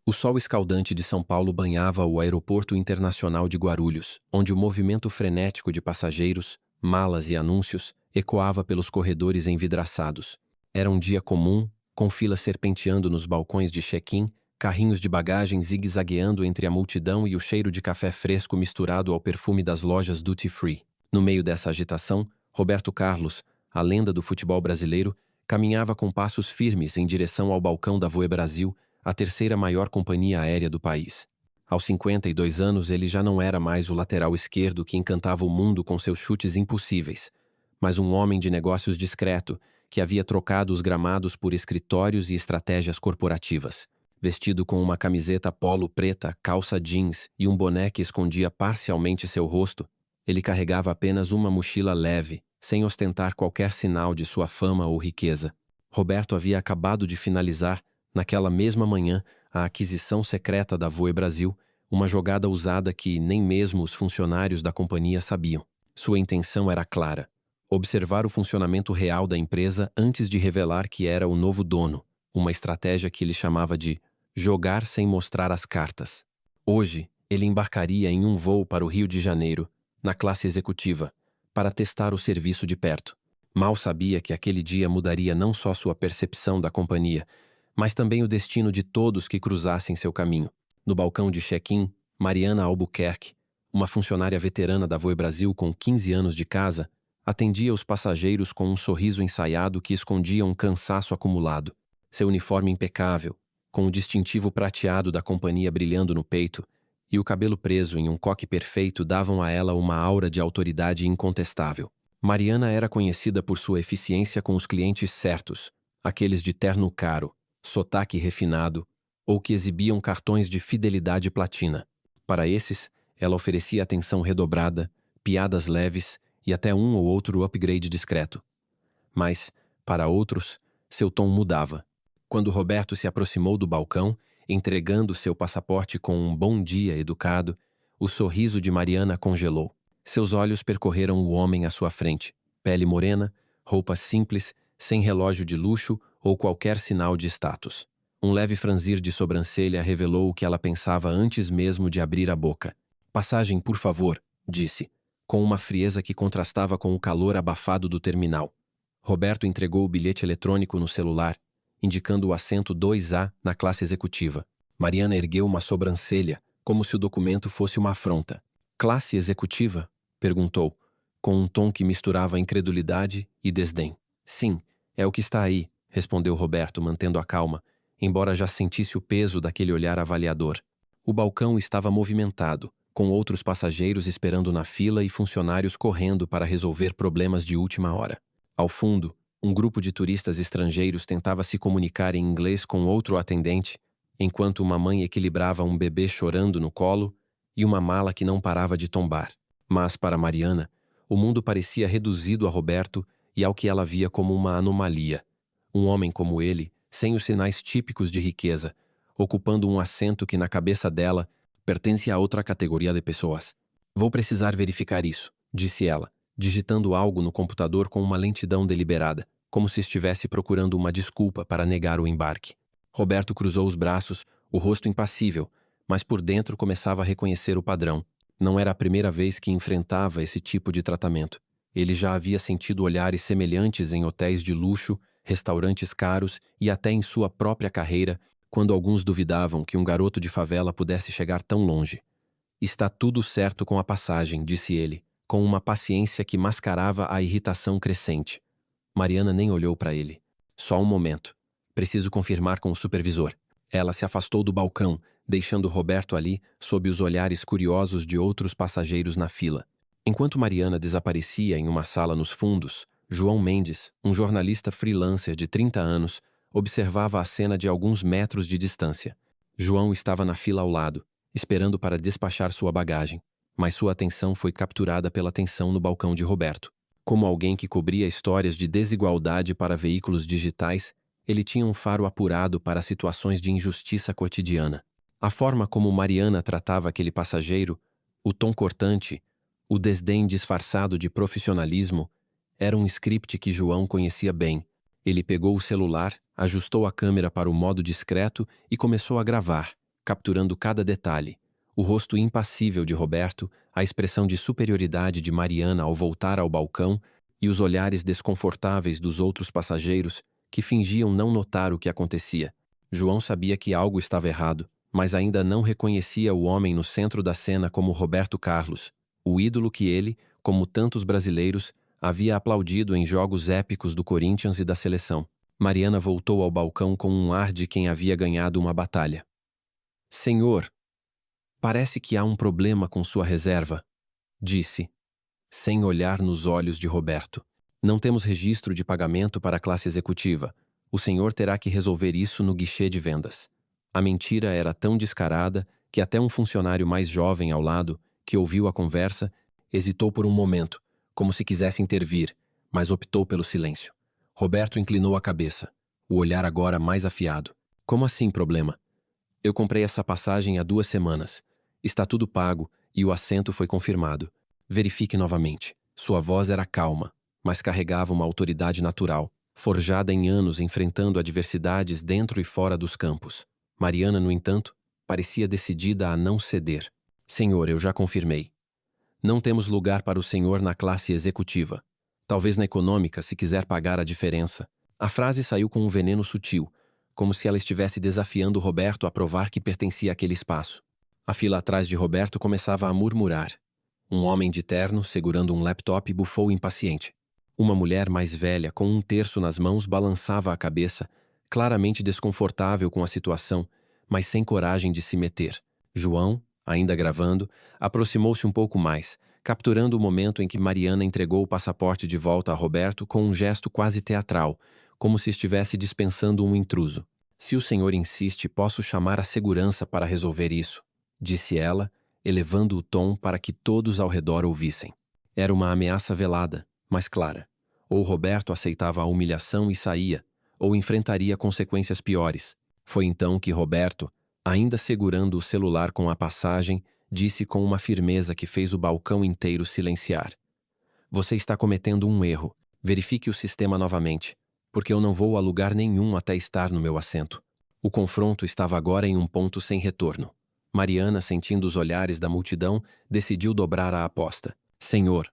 O sol escaldante de São Paulo banhava o aeroporto internacional de Guarulhos, onde o movimento frenético de passageiros, malas e anúncios ecoava pelos corredores envidraçados. Era um dia comum, com filas serpenteando nos balcões de check-in, carrinhos de bagagem zigue-zagueando entre a multidão e o cheiro de café fresco misturado ao perfume das lojas duty-free. No meio dessa agitação, Roberto Carlos, a lenda do futebol brasileiro, caminhava com passos firmes em direção ao balcão da Voe Brasil, a terceira maior companhia aérea do país. Aos 52 anos, ele já não era mais o lateral esquerdo que encantava o mundo com seus chutes impossíveis, mas um homem de negócios discreto que havia trocado os gramados por escritórios e estratégias corporativas. Vestido com uma camiseta polo preta, calça jeans e um boné que escondia parcialmente seu rosto, ele carregava apenas uma mochila leve, sem ostentar qualquer sinal de sua fama ou riqueza. Roberto havia acabado de finalizar, naquela mesma manhã, a aquisição secreta da Voe Brasil, uma jogada usada que nem mesmo os funcionários da companhia sabiam. Sua intenção era clara: observar o funcionamento real da empresa antes de revelar que era o novo dono, uma estratégia que ele chamava de jogar sem mostrar as cartas. Hoje, ele embarcaria em um voo para o Rio de Janeiro, na classe executiva, para testar o serviço de perto. Mal sabia que aquele dia mudaria não só sua percepção da companhia, mas também o destino de todos que cruzassem seu caminho. No balcão de check-in, Mariana Albuquerque, uma funcionária veterana da Voe Brasil com 15 anos de casa, atendia os passageiros com um sorriso ensaiado que escondia um cansaço acumulado. Seu uniforme impecável, com o distintivo prateado da companhia brilhando no peito, e o cabelo preso em um coque perfeito davam a ela uma aura de autoridade incontestável. Mariana era conhecida por sua eficiência com os clientes certos, aqueles de terno caro, sotaque refinado, ou que exibiam cartões de fidelidade platina. Para esses, ela oferecia atenção redobrada, piadas leves e até um ou outro upgrade discreto. Mas, para outros, seu tom mudava. Quando Roberto se aproximou do balcão, entregando seu passaporte com um bom dia educado, o sorriso de Mariana congelou. Seus olhos percorreram o homem à sua frente, pele morena, roupas simples, sem relógio de luxo ou qualquer sinal de status. Um leve franzir de sobrancelha revelou o que ela pensava antes mesmo de abrir a boca. "Passagem, por favor", disse, com uma frieza que contrastava com o calor abafado do terminal. Roberto entregou o bilhete eletrônico no celular, indicando o assento 2A na classe executiva. Mariana ergueu uma sobrancelha, como se o documento fosse uma afronta. "Classe executiva?", perguntou, com um tom que misturava incredulidade e desdém. "Sim, é o que está aí", respondeu Roberto, mantendo a calma, embora já sentisse o peso daquele olhar avaliador. O balcão estava movimentado, com outros passageiros esperando na fila e funcionários correndo para resolver problemas de última hora. Ao fundo, um grupo de turistas estrangeiros tentava se comunicar em inglês com outro atendente, enquanto uma mãe equilibrava um bebê chorando no colo e uma mala que não parava de tombar. Mas, para Mariana, o mundo parecia reduzido a Roberto e ao que ela via como uma anomalia. Um homem como ele, sem os sinais típicos de riqueza, ocupando um assento que na cabeça dela pertence a outra categoria de pessoas. "Vou precisar verificar isso", disse ela, digitando algo no computador com uma lentidão deliberada, como se estivesse procurando uma desculpa para negar o embarque. Roberto cruzou os braços, o rosto impassível, mas por dentro começava a reconhecer o padrão. Não era a primeira vez que enfrentava esse tipo de tratamento. Ele já havia sentido olhares semelhantes em hotéis de luxo, restaurantes caros e até em sua própria carreira, quando alguns duvidavam que um garoto de favela pudesse chegar tão longe. "Está tudo certo com a passagem", disse ele, com uma paciência que mascarava a irritação crescente. Mariana nem olhou para ele. "Só um momento. Preciso confirmar com o supervisor." Ela se afastou do balcão, deixando Roberto ali sob os olhares curiosos de outros passageiros na fila. Enquanto Mariana desaparecia em uma sala nos fundos, João Mendes, um jornalista freelancer de 30 anos, observava a cena de alguns metros de distância. João estava na fila ao lado, esperando para despachar sua bagagem, mas sua atenção foi capturada pela tensão no balcão de Roberto. Como alguém que cobria histórias de desigualdade para veículos digitais, ele tinha um faro apurado para situações de injustiça cotidiana. A forma como Mariana tratava aquele passageiro, o tom cortante, o desdém disfarçado de profissionalismo, era um script que João conhecia bem. Ele pegou o celular, ajustou a câmera para o modo discreto e começou a gravar, capturando cada detalhe. O rosto impassível de Roberto, a expressão de superioridade de Mariana ao voltar ao balcão e os olhares desconfortáveis dos outros passageiros que fingiam não notar o que acontecia. João sabia que algo estava errado, mas ainda não reconhecia o homem no centro da cena como Roberto Carlos, o ídolo que ele, como tantos brasileiros, havia aplaudido em jogos épicos do Corinthians e da seleção. Mariana voltou ao balcão com um ar de quem havia ganhado uma batalha. Senhor, parece que há um problema com sua reserva, disse, sem olhar nos olhos de Roberto. Não temos registro de pagamento para a classe executiva. O senhor terá que resolver isso no guichê de vendas. A mentira era tão descarada que até um funcionário mais jovem ao lado, que ouviu a conversa, hesitou por um momento, como se quisesse intervir, mas optou pelo silêncio. Roberto inclinou a cabeça, o olhar agora mais afiado. Como assim problema? Eu comprei essa passagem há 2 semanas. Está tudo pago e o assento foi confirmado. Verifique novamente. Sua voz era calma, mas carregava uma autoridade natural, forjada em anos enfrentando adversidades dentro e fora dos campos. Mariana, no entanto, parecia decidida a não ceder. Senhor, eu já confirmei. Não temos lugar para o senhor na classe executiva. Talvez na econômica, se quiser pagar a diferença. A frase saiu com um veneno sutil, como se ela estivesse desafiando Roberto a provar que pertencia àquele espaço. A fila atrás de Roberto começava a murmurar. Um homem de terno, segurando um laptop, bufou impaciente. Uma mulher mais velha, com um terço nas mãos, balançava a cabeça, claramente desconfortável com a situação, mas sem coragem de se meter. João, ainda gravando, aproximou-se um pouco mais, capturando o momento em que Mariana entregou o passaporte de volta a Roberto com um gesto quase teatral, como se estivesse dispensando um intruso. Se o senhor insiste, posso chamar a segurança para resolver isso, disse ela, elevando o tom para que todos ao redor ouvissem. Era uma ameaça velada, mas clara. Ou Roberto aceitava a humilhação e saía, ou enfrentaria consequências piores. Foi então que Roberto, ainda segurando o celular com a passagem, disse com uma firmeza que fez o balcão inteiro silenciar. Você está cometendo um erro. Verifique o sistema novamente, porque eu não vou a lugar nenhum até estar no meu assento. O confronto estava agora em um ponto sem retorno. Mariana, sentindo os olhares da multidão, decidiu dobrar a aposta. Senhor,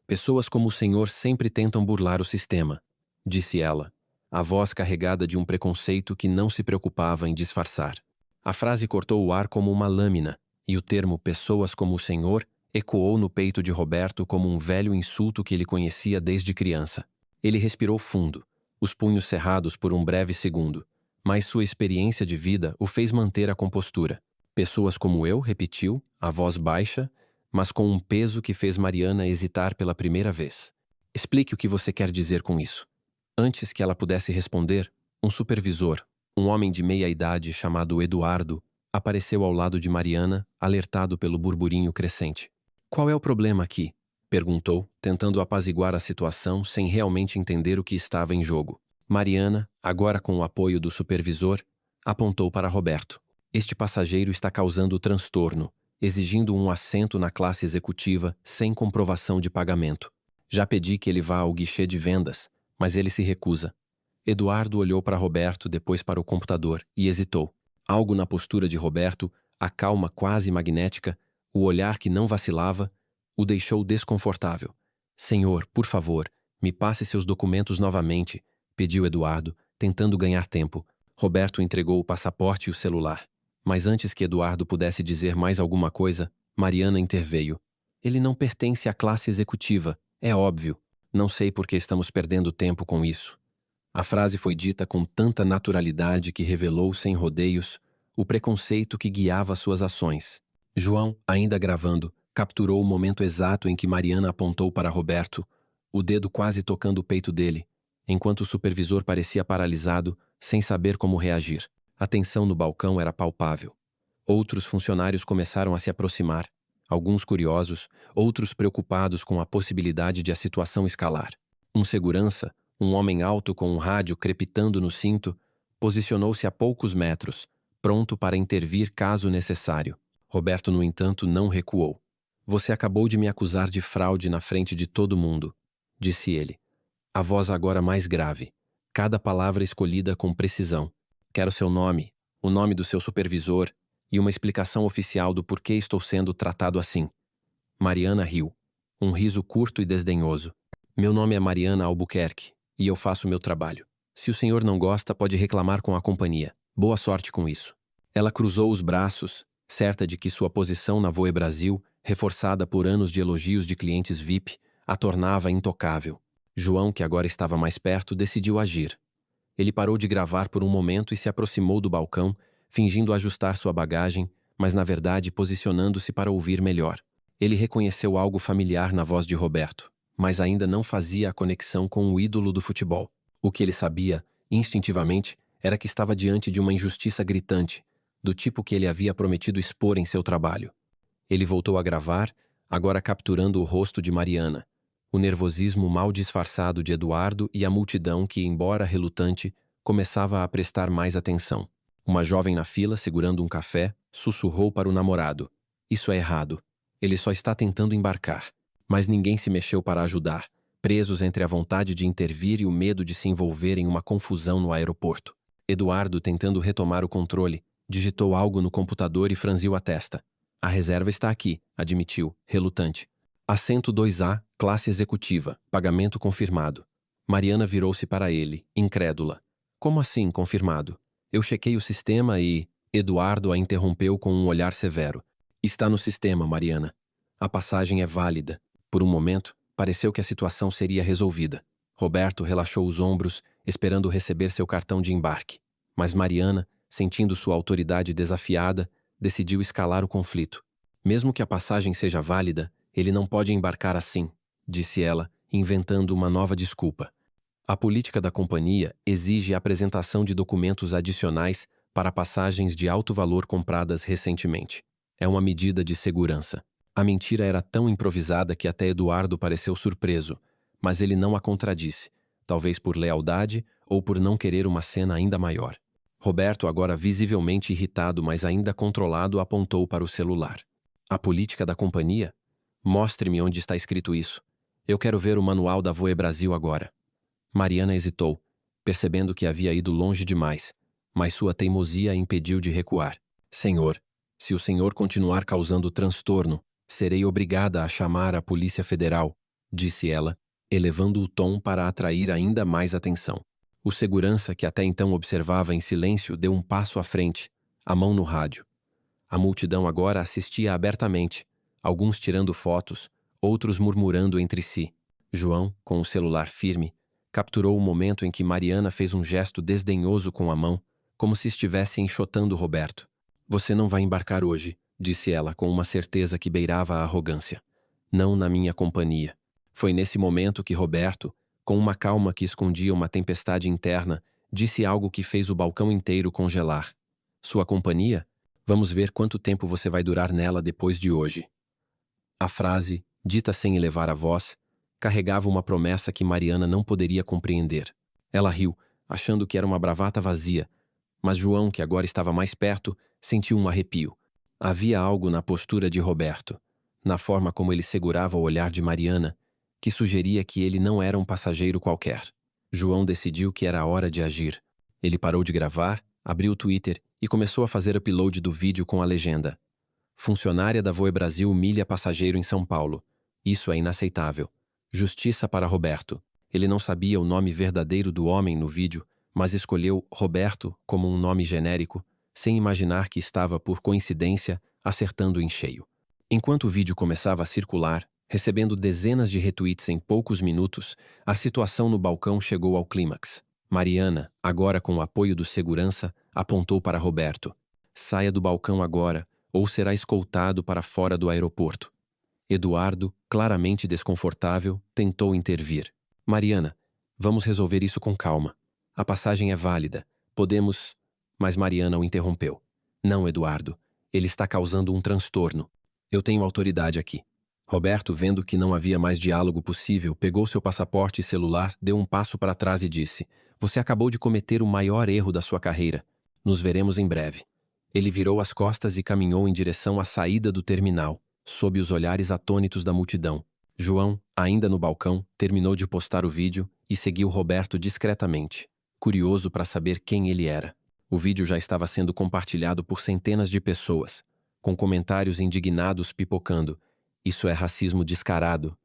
pessoas como o senhor sempre tentam burlar o sistema, disse ela, a voz carregada de um preconceito que não se preocupava em disfarçar. A frase cortou o ar como uma lâmina, e o termo pessoas como o senhor ecoou no peito de Roberto como um velho insulto que ele conhecia desde criança. Ele respirou fundo, os punhos cerrados por um breve segundo, mas sua experiência de vida o fez manter a compostura. Pessoas como eu, repetiu, a voz baixa, mas com um peso que fez Mariana hesitar pela primeira vez. Explique o que você quer dizer com isso. Antes que ela pudesse responder, um supervisor, um homem de meia idade chamado Eduardo, apareceu ao lado de Mariana, alertado pelo burburinho crescente. Qual é o problema aqui? Perguntou, tentando apaziguar a situação sem realmente entender o que estava em jogo. Mariana, agora com o apoio do supervisor, apontou para Roberto. Este passageiro está causando transtorno, exigindo um assento na classe executiva sem comprovação de pagamento. Já pedi que ele vá ao guichê de vendas, mas ele se recusa. Eduardo olhou para Roberto, depois para o computador, e hesitou. Algo na postura de Roberto, a calma quase magnética, o olhar que não vacilava, o deixou desconfortável. Senhor, por favor, me passe seus documentos novamente, pediu Eduardo, tentando ganhar tempo. Roberto entregou o passaporte e o celular. Mas antes que Eduardo pudesse dizer mais alguma coisa, Mariana interveio. Ele não pertence à classe executiva, é óbvio. Não sei por que estamos perdendo tempo com isso. A frase foi dita com tanta naturalidade que revelou sem rodeios o preconceito que guiava suas ações. João, ainda gravando, capturou o momento exato em que Mariana apontou para Roberto, o dedo quase tocando o peito dele, enquanto o supervisor parecia paralisado, sem saber como reagir. A tensão no balcão era palpável. Outros funcionários começaram a se aproximar, alguns curiosos, outros preocupados com a possibilidade de a situação escalar. Um segurança, um homem alto com um rádio crepitando no cinto, posicionou-se a poucos metros, pronto para intervir caso necessário. Roberto, no entanto, não recuou. Você acabou de me acusar de fraude na frente de todo mundo, disse ele. A voz agora mais grave, cada palavra escolhida com precisão. Quero seu nome, o nome do seu supervisor e uma explicação oficial do porquê estou sendo tratado assim. Mariana riu. Um riso curto e desdenhoso. Meu nome é Mariana Albuquerque, e eu faço meu trabalho. Se o senhor não gosta, pode reclamar com a companhia. Boa sorte com isso. Ela cruzou os braços, certa de que sua posição na Voe Brasil, reforçada por anos de elogios de clientes VIP, a tornava intocável. João, que agora estava mais perto, decidiu agir. Ele parou de gravar por um momento e se aproximou do balcão, fingindo ajustar sua bagagem, mas na verdade posicionando-se para ouvir melhor. Ele reconheceu algo familiar na voz de Roberto, mas ainda não fazia a conexão com o ídolo do futebol. O que ele sabia, instintivamente, era que estava diante de uma injustiça gritante, do tipo que ele havia prometido expor em seu trabalho. Ele voltou a gravar, agora capturando o rosto de Mariana, o nervosismo mal disfarçado de Eduardo e a multidão que, embora relutante, começava a prestar mais atenção. Uma jovem na fila, segurando um café, sussurrou para o namorado: "Isso é errado. Ele só está tentando embarcar." Mas ninguém se mexeu para ajudar, presos entre a vontade de intervir e o medo de se envolver em uma confusão no aeroporto. Eduardo, tentando retomar o controle, digitou algo no computador e franziu a testa. "A reserva está aqui", admitiu, relutante. "Assento 2A, classe executiva, pagamento confirmado." Mariana virou-se para ele, incrédula. "Como assim, confirmado? Eu chequei o sistema e..." Eduardo a interrompeu com um olhar severo. "Está no sistema, Mariana. A passagem é válida." Por um momento, pareceu que a situação seria resolvida. Roberto relaxou os ombros, esperando receber seu cartão de embarque. Mas Mariana, sentindo sua autoridade desafiada, decidiu escalar o conflito. "Mesmo que a passagem seja válida, ele não pode embarcar assim", disse ela, inventando uma nova desculpa. "A política da companhia exige a apresentação de documentos adicionais para passagens de alto valor compradas recentemente. É uma medida de segurança." A mentira era tão improvisada que até Eduardo pareceu surpreso, mas ele não a contradisse, talvez por lealdade ou por não querer uma cena ainda maior. Roberto, agora visivelmente irritado, mas ainda controlado, apontou para o celular. "A política da companhia? Mostre-me onde está escrito isso. Eu quero ver o manual da Voe Brasil agora." Mariana hesitou, percebendo que havia ido longe demais, mas sua teimosia a impediu de recuar. "Senhor, se o senhor continuar causando transtorno, serei obrigada a chamar a Polícia Federal", disse ela, elevando o tom para atrair ainda mais atenção. O segurança, que até então observava em silêncio, deu um passo à frente, a mão no rádio. A multidão agora assistia abertamente, alguns tirando fotos, outros murmurando entre si. João, com o celular firme, capturou o momento em que Mariana fez um gesto desdenhoso com a mão, como se estivesse enxotando Roberto. "Você não vai embarcar hoje", disse ela com uma certeza que beirava a arrogância. "Não na minha companhia." Foi nesse momento que Roberto, com uma calma que escondia uma tempestade interna, disse algo que fez o balcão inteiro congelar. "Sua companhia? Vamos ver quanto tempo você vai durar nela depois de hoje." A frase, dita sem elevar a voz, carregava uma promessa que Mariana não poderia compreender. Ela riu, achando que era uma bravata vazia, mas João, que agora estava mais perto, sentiu um arrepio. Havia algo na postura de Roberto, na forma como ele segurava o olhar de Mariana, que sugeria que ele não era um passageiro qualquer. João decidiu que era a hora de agir. Ele parou de gravar, abriu o Twitter e começou a fazer upload do vídeo com a legenda: "Funcionária da Voe Brasil humilha passageiro em São Paulo. Isso é inaceitável. Justiça para Roberto." Ele não sabia o nome verdadeiro do homem no vídeo, mas escolheu Roberto como um nome genérico, sem imaginar que estava, por coincidência, acertando em cheio. Enquanto o vídeo começava a circular, recebendo dezenas de retweets em poucos minutos, a situação no balcão chegou ao clímax. Mariana, agora com o apoio do segurança, apontou para Roberto: "Saia do balcão agora, ou será escoltado para fora do aeroporto." Eduardo, claramente desconfortável, tentou intervir. "Mariana, vamos resolver isso com calma. A passagem é válida. Podemos..." Mas Mariana o interrompeu. "Não, Eduardo. Ele está causando um transtorno. Eu tenho autoridade aqui." Roberto, vendo que não havia mais diálogo possível, pegou seu passaporte e celular, deu um passo para trás e disse: "Você acabou de cometer o maior erro da sua carreira. Nos veremos em breve." Ele virou as costas e caminhou em direção à saída do terminal, sob os olhares atônitos da multidão. João, ainda no balcão, terminou de postar o vídeo e seguiu Roberto discretamente, curioso para saber quem ele era. O vídeo já estava sendo compartilhado por centenas de pessoas, com comentários indignados pipocando. Isso é racismo descarado.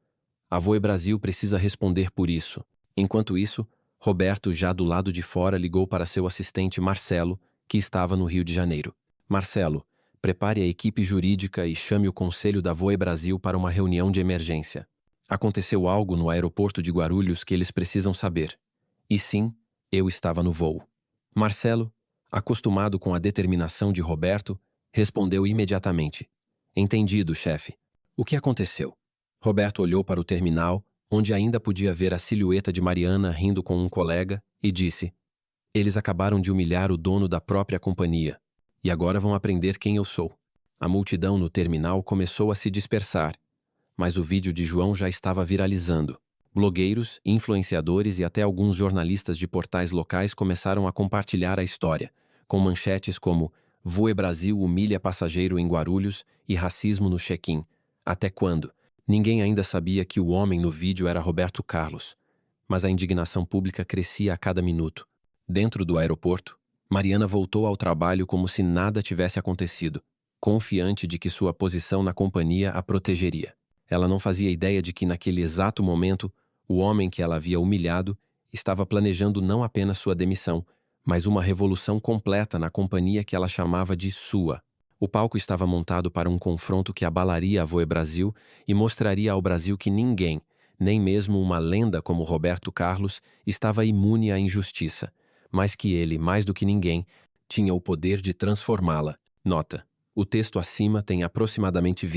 A Voe Brasil precisa responder por isso. Enquanto isso, Roberto, já do lado de fora, ligou para seu assistente Marcelo, que estava no Rio de Janeiro. Marcelo, prepare a equipe jurídica e chame o conselho da Voe Brasil para uma reunião de emergência. Aconteceu algo no aeroporto de Guarulhos que eles precisam saber. E sim, eu estava no voo. Marcelo, acostumado com a determinação de Roberto, respondeu imediatamente. Entendido, chefe. O que aconteceu? Roberto olhou para o terminal, onde ainda podia ver a silhueta de Mariana rindo com um colega, e disse: Eles acabaram de humilhar o dono da própria companhia. E agora vão aprender quem eu sou. A multidão no terminal começou a se dispersar, mas o vídeo de João já estava viralizando. Blogueiros, influenciadores e até alguns jornalistas de portais locais começaram a compartilhar a história, com manchetes como Voe Brasil humilha passageiro em Guarulhos e racismo no check-in. Até quando? Ninguém ainda sabia que o homem no vídeo era Roberto Carlos, mas a indignação pública crescia a cada minuto. Dentro do aeroporto, Mariana voltou ao trabalho como se nada tivesse acontecido, confiante de que sua posição na companhia a protegeria. Ela não fazia ideia de que, naquele exato momento, o homem que ela havia humilhado estava planejando não apenas sua demissão, mas uma revolução completa na companhia que ela chamava de sua. O palco estava montado para um confronto que abalaria a Voe Brasil e mostraria ao Brasil que ninguém, nem mesmo uma lenda como Roberto Carlos, estava imune à injustiça, mas que ele, mais do que ninguém, tinha o poder de transformá-la. Nota: o texto acima tem aproximadamente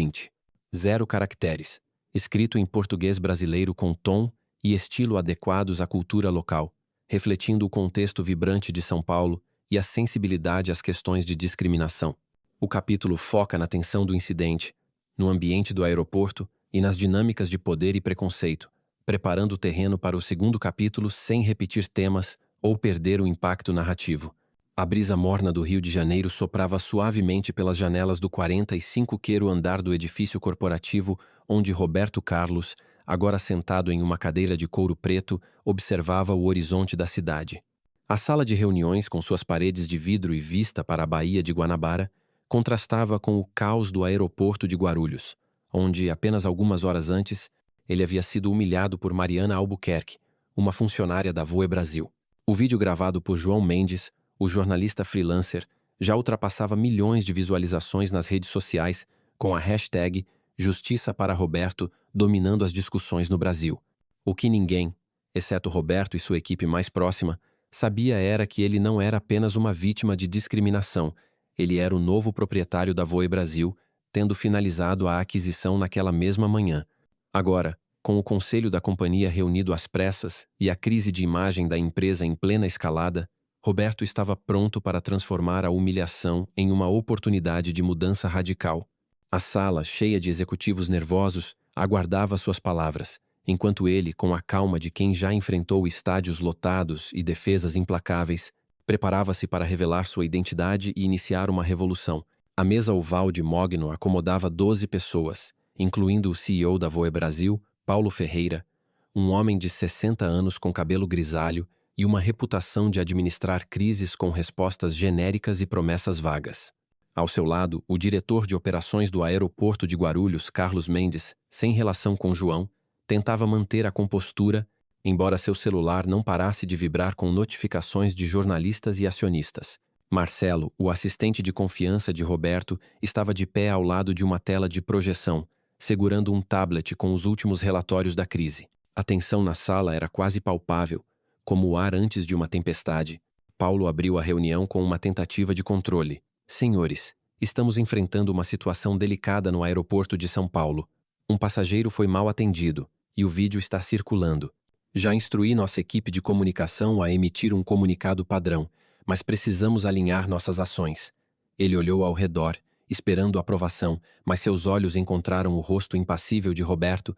0 caracteres, escrito em português brasileiro com tom e estilo adequados à cultura local, refletindo o contexto vibrante de São Paulo e a sensibilidade às questões de discriminação. O capítulo foca na tensão do incidente, no ambiente do aeroporto e nas dinâmicas de poder e preconceito, preparando o terreno para o segundo capítulo sem repetir temas ou perder o impacto narrativo. A brisa morna do Rio de Janeiro soprava suavemente pelas janelas do 45º andar do edifício corporativo onde Roberto Carlos, agora sentado em uma cadeira de couro preto, observava o horizonte da cidade. A sala de reuniões, com suas paredes de vidro e vista para a Baía de Guanabara, contrastava com o caos do aeroporto de Guarulhos, onde, apenas algumas horas antes, ele havia sido humilhado por Mariana Albuquerque, uma funcionária da Voe Brasil. O vídeo gravado por João Mendes, o jornalista freelancer, já ultrapassava milhões de visualizações nas redes sociais, com a hashtag Justiça para Roberto dominando as discussões no Brasil. O que ninguém, exceto Roberto e sua equipe mais próxima, sabia era que ele não era apenas uma vítima de discriminação, ele era o novo proprietário da Voe Brasil, tendo finalizado a aquisição naquela mesma manhã. Agora, com o conselho da companhia reunido às pressas e a crise de imagem da empresa em plena escalada, Roberto estava pronto para transformar a humilhação em uma oportunidade de mudança radical. A sala, cheia de executivos nervosos, aguardava suas palavras, enquanto ele, com a calma de quem já enfrentou estádios lotados e defesas implacáveis, preparava-se para revelar sua identidade e iniciar uma revolução. A mesa oval de Mogno acomodava 12 pessoas, incluindo o CEO da Voe Brasil, Paulo Ferreira, um homem de 60 anos com cabelo grisalho e uma reputação de administrar crises com respostas genéricas e promessas vagas. Ao seu lado, o diretor de operações do aeroporto de Guarulhos, Carlos Mendes, sem relação com João, tentava manter a compostura, embora seu celular não parasse de vibrar com notificações de jornalistas e acionistas. Marcelo, o assistente de confiança de Roberto, estava de pé ao lado de uma tela de projeção, segurando um tablet com os últimos relatórios da crise. A tensão na sala era quase palpável, como o ar antes de uma tempestade. Paulo abriu a reunião com uma tentativa de controle. Senhores, estamos enfrentando uma situação delicada no aeroporto de São Paulo. Um passageiro foi mal atendido e o vídeo está circulando. Já instruí nossa equipe de comunicação a emitir um comunicado padrão, mas precisamos alinhar nossas ações. Ele olhou ao redor, esperando aprovação, mas seus olhos encontraram o rosto impassível de Roberto,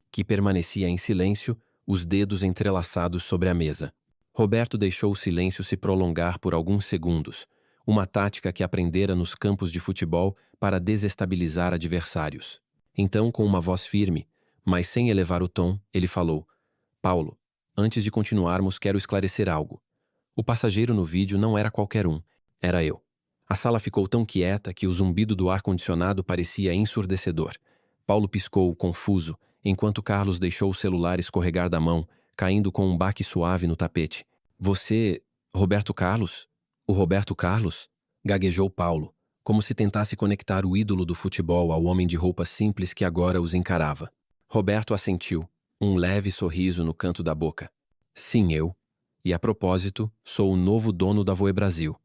que permanecia em silêncio, os dedos entrelaçados sobre a mesa. Roberto deixou o silêncio se prolongar por alguns segundos, uma tática que aprendera nos campos de futebol para desestabilizar adversários. Então, com uma voz firme, mas sem elevar o tom, ele falou: Paulo, antes de continuarmos, quero esclarecer algo. O passageiro no vídeo não era qualquer um. Era eu. A sala ficou tão quieta que o zumbido do ar-condicionado parecia ensurdecedor. Paulo piscou, confuso, enquanto Carlos deixou o celular escorregar da mão, caindo com um baque suave no tapete. Você... Roberto Carlos? O Roberto Carlos? Gaguejou Paulo, como se tentasse conectar o ídolo do futebol ao homem de roupas simples que agora os encarava. Roberto assentiu, um leve sorriso no canto da boca. Sim, eu. E a propósito, sou o novo dono da Voe Brasil.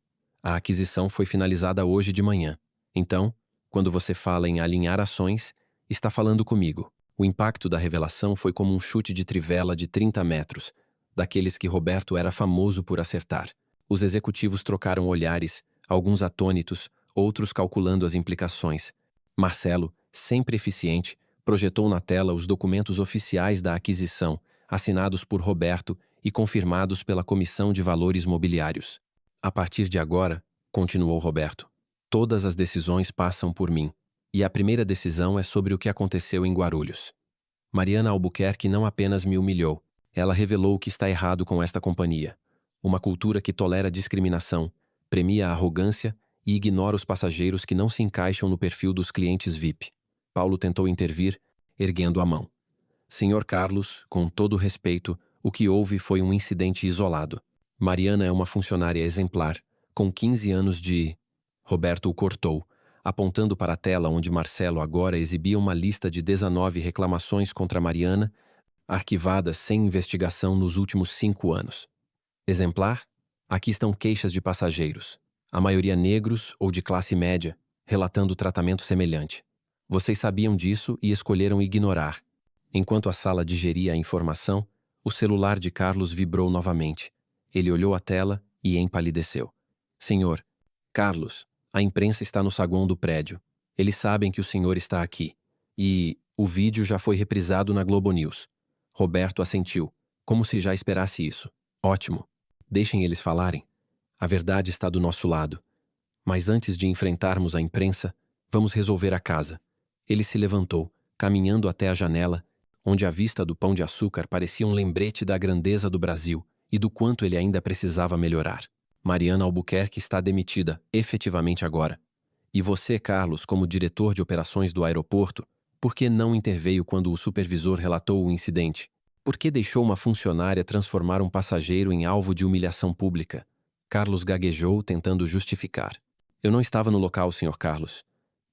A aquisição foi finalizada hoje de manhã. Então, quando você fala em alinhar ações, está falando comigo. O impacto da revelação foi como um chute de trivela de 30 metros, daqueles que Roberto era famoso por acertar. Os executivos trocaram olhares, alguns atônitos, outros calculando as implicações. Marcelo, sempre eficiente, projetou na tela os documentos oficiais da aquisição, assinados por Roberto e confirmados pela Comissão de Valores Mobiliários. A partir de agora, continuou Roberto, todas as decisões passam por mim. E a primeira decisão é sobre o que aconteceu em Guarulhos. Mariana Albuquerque não apenas me humilhou, ela revelou o que está errado com esta companhia. Uma cultura que tolera discriminação, premia a arrogância e ignora os passageiros que não se encaixam no perfil dos clientes VIP. Paulo tentou intervir, erguendo a mão. Senhor Carlos, com todo respeito, o que houve foi um incidente isolado. Mariana é uma funcionária exemplar, com 15 anos de... Roberto o cortou, apontando para a tela onde Marcelo agora exibia uma lista de 19 reclamações contra Mariana, arquivadas sem investigação nos últimos 5 anos. Exemplar? Aqui estão queixas de passageiros, a maioria negros ou de classe média, relatando tratamento semelhante. Vocês sabiam disso e escolheram ignorar. Enquanto a sala digeria a informação, o celular de Carlos vibrou novamente. Ele olhou a tela e empalideceu. Senhor, Carlos, a imprensa está no saguão do prédio. Eles sabem que o senhor está aqui. E o vídeo já foi reprisado na Globo News. Roberto assentiu, como se já esperasse isso. Ótimo. Deixem eles falarem. A verdade está do nosso lado. Mas antes de enfrentarmos a imprensa, vamos resolver a casa. Ele se levantou, caminhando até a janela, onde a vista do Pão de Açúcar parecia um lembrete da grandeza do Brasil e do quanto ele ainda precisava melhorar. Mariana Albuquerque está demitida, efetivamente agora. E você, Carlos, como diretor de operações do aeroporto, por que não interveio quando o supervisor relatou o incidente? Por que deixou uma funcionária transformar um passageiro em alvo de humilhação pública? Carlos gaguejou, tentando justificar. Eu não estava no local, Sr. Carlos.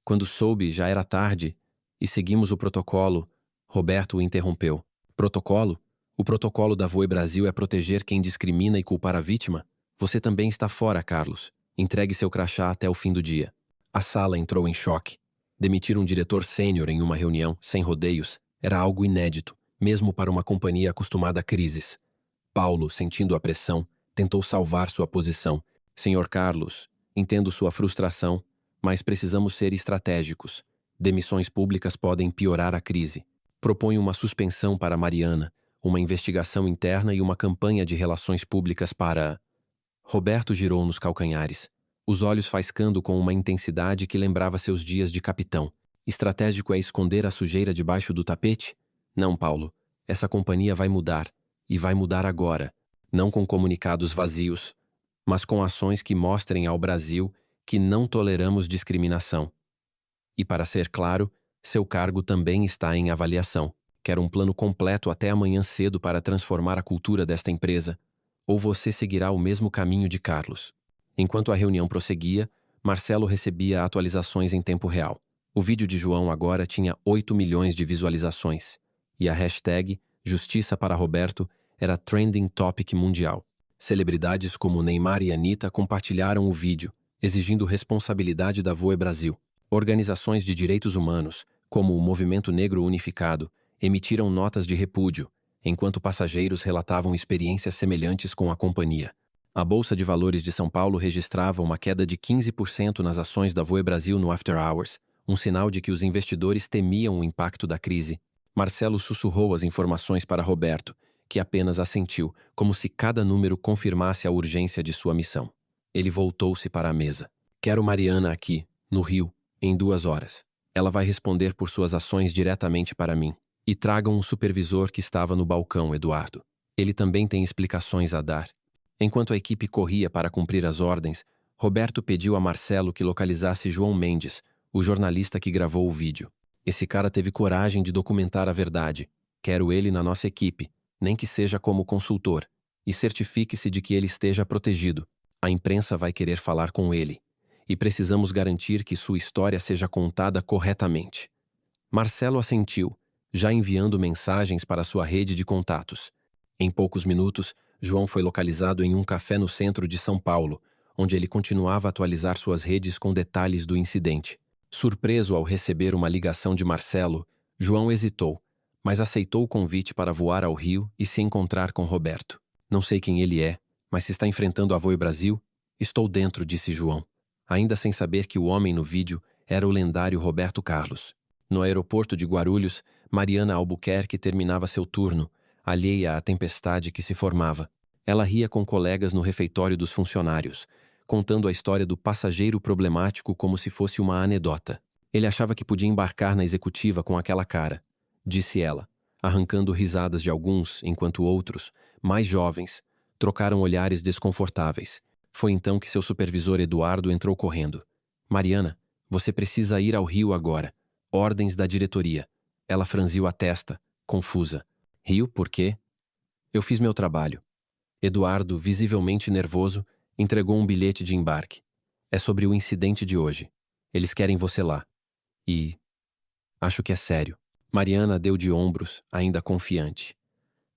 Quando soube, já era tarde, e seguimos o protocolo. Roberto o interrompeu. Protocolo? O protocolo da Voe Brasil é proteger quem discrimina e culpar a vítima? Você também está fora, Carlos. Entregue seu crachá até o fim do dia. A sala entrou em choque. Demitir um diretor sênior em uma reunião, sem rodeios, era algo inédito, mesmo para uma companhia acostumada a crises. Paulo, sentindo a pressão, tentou salvar sua posição. Senhor Carlos, entendo sua frustração, mas precisamos ser estratégicos. Demissões públicas podem piorar a crise. Proponho uma suspensão para Mariana, uma investigação interna e uma campanha de relações públicas para... Roberto girou nos calcanhares, os olhos faiscando com uma intensidade que lembrava seus dias de capitão. Estratégico é esconder a sujeira debaixo do tapete? Não, Paulo. Essa companhia vai mudar. E vai mudar agora. Não com comunicados vazios, mas com ações que mostrem ao Brasil que não toleramos discriminação. E para ser claro, seu cargo também está em avaliação. Quero um plano completo até amanhã cedo para transformar a cultura desta empresa. Ou você seguirá o mesmo caminho de Carlos. Enquanto a reunião prosseguia, Marcelo recebia atualizações em tempo real. O vídeo de João agora tinha 8 milhões de visualizações. E a hashtag Justiça para Roberto era trending topic mundial. Celebridades como Neymar e Anitta compartilharam o vídeo, exigindo responsabilidade da Voe Brasil. Organizações de direitos humanos, como o Movimento Negro Unificado, emitiram notas de repúdio, enquanto passageiros relatavam experiências semelhantes com a companhia. A Bolsa de Valores de São Paulo registrava uma queda de 15% nas ações da Voe Brasil no After Hours, um sinal de que os investidores temiam o impacto da crise. Marcelo sussurrou as informações para Roberto, que apenas assentiu, como se cada número confirmasse a urgência de sua missão. Ele voltou-se para a mesa. Quero Mariana aqui, no Rio, em 2 horas. Ela vai responder por suas ações diretamente para mim. E tragam um supervisor que estava no balcão, Eduardo. Ele também tem explicações a dar. Enquanto a equipe corria para cumprir as ordens, Roberto pediu a Marcelo que localizasse João Mendes, o jornalista que gravou o vídeo. Esse cara teve coragem de documentar a verdade. Quero ele na nossa equipe, nem que seja como consultor. E certifique-se de que ele esteja protegido. A imprensa vai querer falar com ele. E precisamos garantir que sua história seja contada corretamente. Marcelo assentiu, já enviando mensagens para sua rede de contatos. Em poucos minutos, João foi localizado em um café no centro de São Paulo, onde ele continuava a atualizar suas redes com detalhes do incidente. Surpreso ao receber uma ligação de Marcelo, João hesitou, mas aceitou o convite para voar ao Rio e se encontrar com Roberto. Não sei quem ele é, mas se está enfrentando a Voe Brasil, estou dentro, disse João, ainda sem saber que o homem no vídeo era o lendário Roberto Carlos. No aeroporto de Guarulhos, Mariana Albuquerque terminava seu turno, alheia à tempestade que se formava. Ela ria com colegas no refeitório dos funcionários, contando a história do passageiro problemático como se fosse uma anedota. Ele achava que podia embarcar na executiva com aquela cara, disse ela, arrancando risadas de alguns, enquanto outros, mais jovens, trocaram olhares desconfortáveis. Foi então que seu supervisor Eduardo entrou correndo. Mariana, você precisa ir ao Rio agora. Ordens da diretoria. Ela franziu a testa, confusa. Rio, por quê? Eu fiz meu trabalho. Eduardo, visivelmente nervoso, entregou um bilhete de embarque. É sobre o incidente de hoje. Eles querem você lá. E... acho que é sério. Mariana deu de ombros, ainda confiante.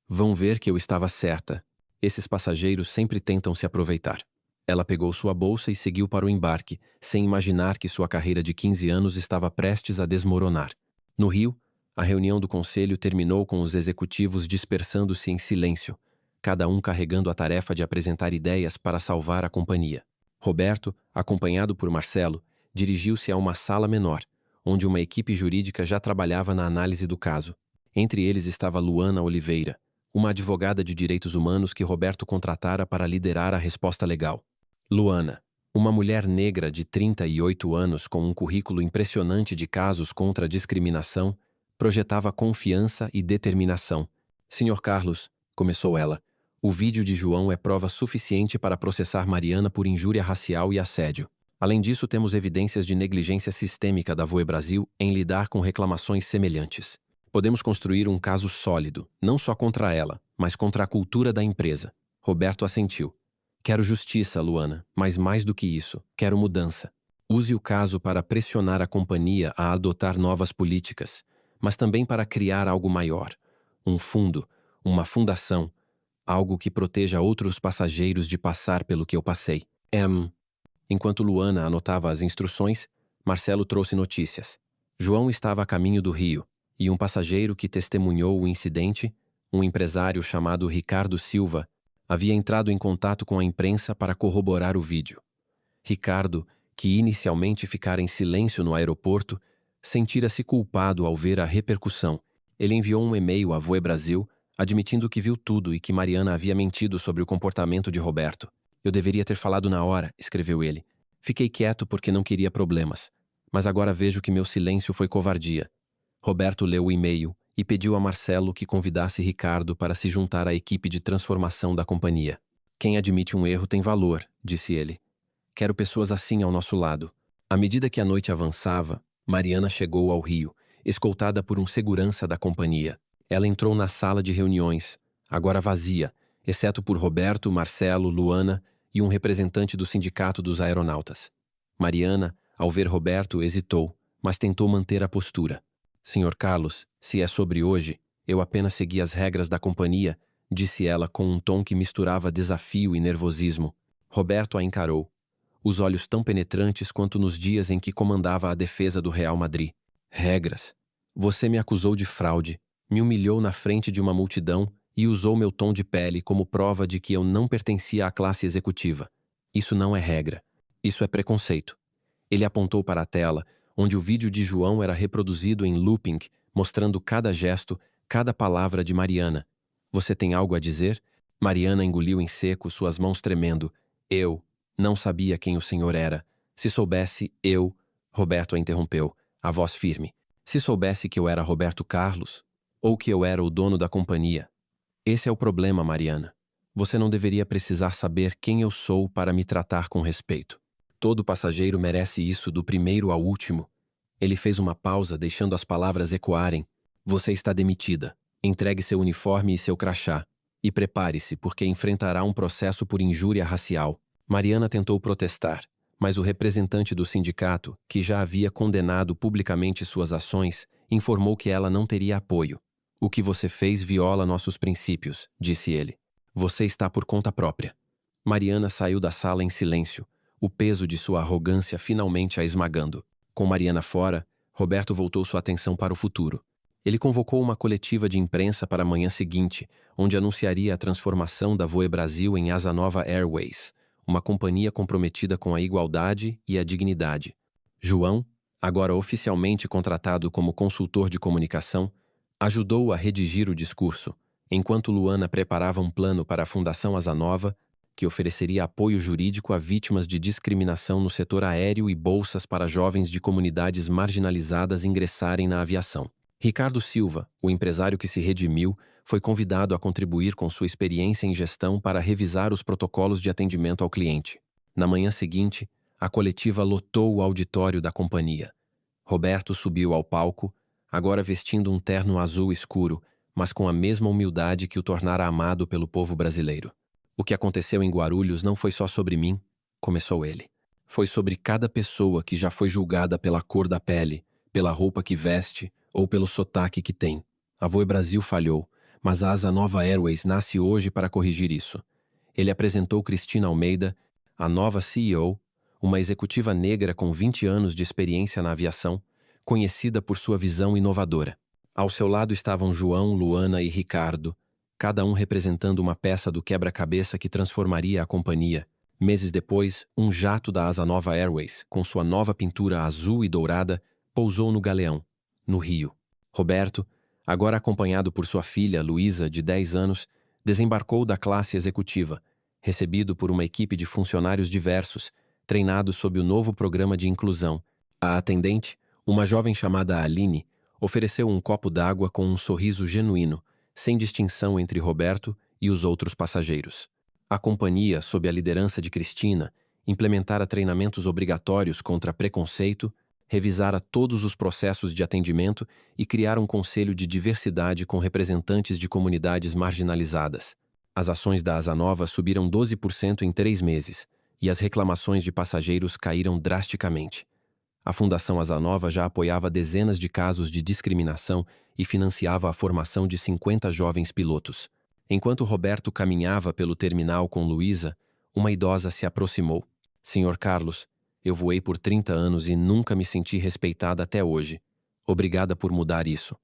Vão ver que eu estava certa. Esses passageiros sempre tentam se aproveitar. Ela pegou sua bolsa e seguiu para o embarque, sem imaginar que sua carreira de 15 anos estava prestes a desmoronar. No Rio, a reunião do conselho terminou com os executivos dispersando-se em silêncio, cada um carregando a tarefa de apresentar ideias para salvar a companhia. Roberto, acompanhado por Marcelo, dirigiu-se a uma sala menor, onde uma equipe jurídica já trabalhava na análise do caso. Entre eles estava Luana Oliveira, uma advogada de direitos humanos que Roberto contratara para liderar a resposta legal. Luana, uma mulher negra de 38 anos com um currículo impressionante de casos contra a discriminação, projetava confiança e determinação. Senhor Carlos, começou ela, o vídeo de João é prova suficiente para processar Mariana por injúria racial e assédio. Além disso, temos evidências de negligência sistêmica da Voe Brasil em lidar com reclamações semelhantes. Podemos construir um caso sólido, não só contra ela, mas contra a cultura da empresa. Roberto assentiu. Quero justiça, Luana, mas mais do que isso, quero mudança. Use o caso para pressionar a companhia a adotar novas políticas, mas também para criar algo maior. Um fundo, uma fundação, algo que proteja outros passageiros de passar pelo que eu passei. Enquanto Luana anotava as instruções, Marcelo trouxe notícias. João estava a caminho do Rio, e um passageiro que testemunhou o incidente, um empresário chamado Ricardo Silva, havia entrado em contato com a imprensa para corroborar o vídeo. Ricardo, que inicialmente ficara em silêncio no aeroporto, sentira-se culpado ao ver a repercussão. Ele enviou um e-mail à Voe Brasil, admitindo que viu tudo e que Mariana havia mentido sobre o comportamento de Roberto. Eu deveria ter falado na hora, escreveu ele. Fiquei quieto porque não queria problemas. Mas agora vejo que meu silêncio foi covardia. Roberto leu o e-mail e pediu a Marcelo que convidasse Ricardo para se juntar à equipe de transformação da companhia. Quem admite um erro tem valor, disse ele. Quero pessoas assim ao nosso lado. À medida que a noite avançava, Mariana chegou ao Rio, escoltada por um segurança da companhia. Ela entrou na sala de reuniões, agora vazia, exceto por Roberto, Marcelo, Luana e um representante do sindicato dos aeronautas. Mariana, ao ver Roberto, hesitou, mas tentou manter a postura. Senhor Carlos, se é sobre hoje, eu apenas segui as regras da companhia, disse ela com um tom que misturava desafio e nervosismo. Roberto a encarou, os olhos tão penetrantes quanto nos dias em que comandava a defesa do Real Madrid. Regras. Você me acusou de fraude, me humilhou na frente de uma multidão e usou meu tom de pele como prova de que eu não pertencia à classe executiva. Isso não é regra. Isso é preconceito. Ele apontou para a tela, onde o vídeo de João era reproduzido em looping, mostrando cada gesto, cada palavra de Mariana. Você tem algo a dizer? Mariana engoliu em seco, suas mãos tremendo. Eu não sabia quem o senhor era. Se soubesse, eu... Roberto a interrompeu, a voz firme. Se soubesse que eu era Roberto Carlos, ou que eu era o dono da companhia. Esse é o problema, Mariana. Você não deveria precisar saber quem eu sou para me tratar com respeito. Todo passageiro merece isso do primeiro ao último. Ele fez uma pausa, deixando as palavras ecoarem. Você está demitida. Entregue seu uniforme e seu crachá. E prepare-se, porque enfrentará um processo por injúria racial. Mariana tentou protestar, mas o representante do sindicato, que já havia condenado publicamente suas ações, informou que ela não teria apoio. O que você fez viola nossos princípios, disse ele. Você está por conta própria. Mariana saiu da sala em silêncio, o peso de sua arrogância finalmente a esmagando. Com Mariana fora, Roberto voltou sua atenção para o futuro. Ele convocou uma coletiva de imprensa para a manhã seguinte, onde anunciaria a transformação da Voe Brasil em Asa Nova Airways, uma companhia comprometida com a igualdade e a dignidade. João, agora oficialmente contratado como consultor de comunicação, ajudou a redigir o discurso, enquanto Luana preparava um plano para a Fundação Asa Nova, que ofereceria apoio jurídico a vítimas de discriminação no setor aéreo e bolsas para jovens de comunidades marginalizadas ingressarem na aviação. Ricardo Silva, o empresário que se redimiu, foi convidado a contribuir com sua experiência em gestão para revisar os protocolos de atendimento ao cliente. Na manhã seguinte, a coletiva lotou o auditório da companhia. Roberto subiu ao palco, agora vestindo um terno azul escuro, mas com a mesma humildade que o tornara amado pelo povo brasileiro. O que aconteceu em Guarulhos não foi só sobre mim, começou ele. Foi sobre cada pessoa que já foi julgada pela cor da pele, pela roupa que veste ou pelo sotaque que tem. A Voe Brasil falhou, mas a Asa Nova Airways nasce hoje para corrigir isso. Ele apresentou Cristina Almeida, a nova CEO, uma executiva negra com 20 anos de experiência na aviação, conhecida por sua visão inovadora. Ao seu lado estavam João, Luana e Ricardo, cada um representando uma peça do quebra-cabeça que transformaria a companhia. Meses depois, um jato da Asa Nova Airways, com sua nova pintura azul e dourada, pousou no Galeão, no Rio. Roberto, agora acompanhado por sua filha, Luísa, de 10 anos, desembarcou da classe executiva, recebido por uma equipe de funcionários diversos, treinados sob o novo programa de inclusão. A atendente, uma jovem chamada Aline, ofereceu um copo d'água com um sorriso genuíno, sem distinção entre Roberto e os outros passageiros. A companhia, sob a liderança de Cristina, implementara treinamentos obrigatórios contra preconceito, revisara todos os processos de atendimento e criara um conselho de diversidade com representantes de comunidades marginalizadas. As ações da Asa Nova subiram 12% em 3 meses e as reclamações de passageiros caíram drasticamente. A Fundação Asa Nova já apoiava dezenas de casos de discriminação e financiava a formação de 50 jovens pilotos. Enquanto Roberto caminhava pelo terminal com Luísa, uma idosa se aproximou. Senhor Carlos, eu voei por 30 anos e nunca me senti respeitada até hoje. Obrigada por mudar isso.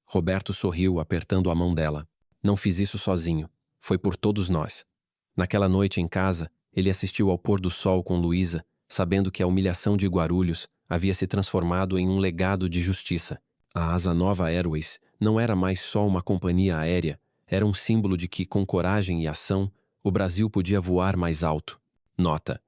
Roberto sorriu, apertando a mão dela. Não fiz isso sozinho. Foi por todos nós. Naquela noite em casa, ele assistiu ao pôr do sol com Luísa, sabendo que a humilhação de Guarulhos havia se transformado em um legado de justiça. A Asa Nova Airways não era mais só uma companhia aérea, era um símbolo de que, com coragem e ação, o Brasil podia voar mais alto. Nota: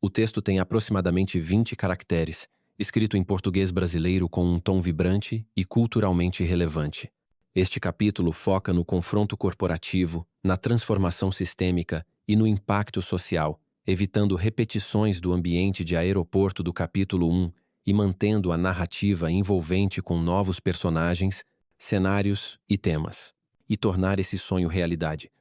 o texto tem aproximadamente 20 caracteres, escrito em português brasileiro com um tom vibrante e culturalmente relevante. Este capítulo foca no confronto corporativo, na transformação sistêmica e no impacto social, evitando repetições do ambiente de aeroporto do capítulo 1 e mantendo a narrativa envolvente com novos personagens, cenários e temas. E tornar esse sonho realidade.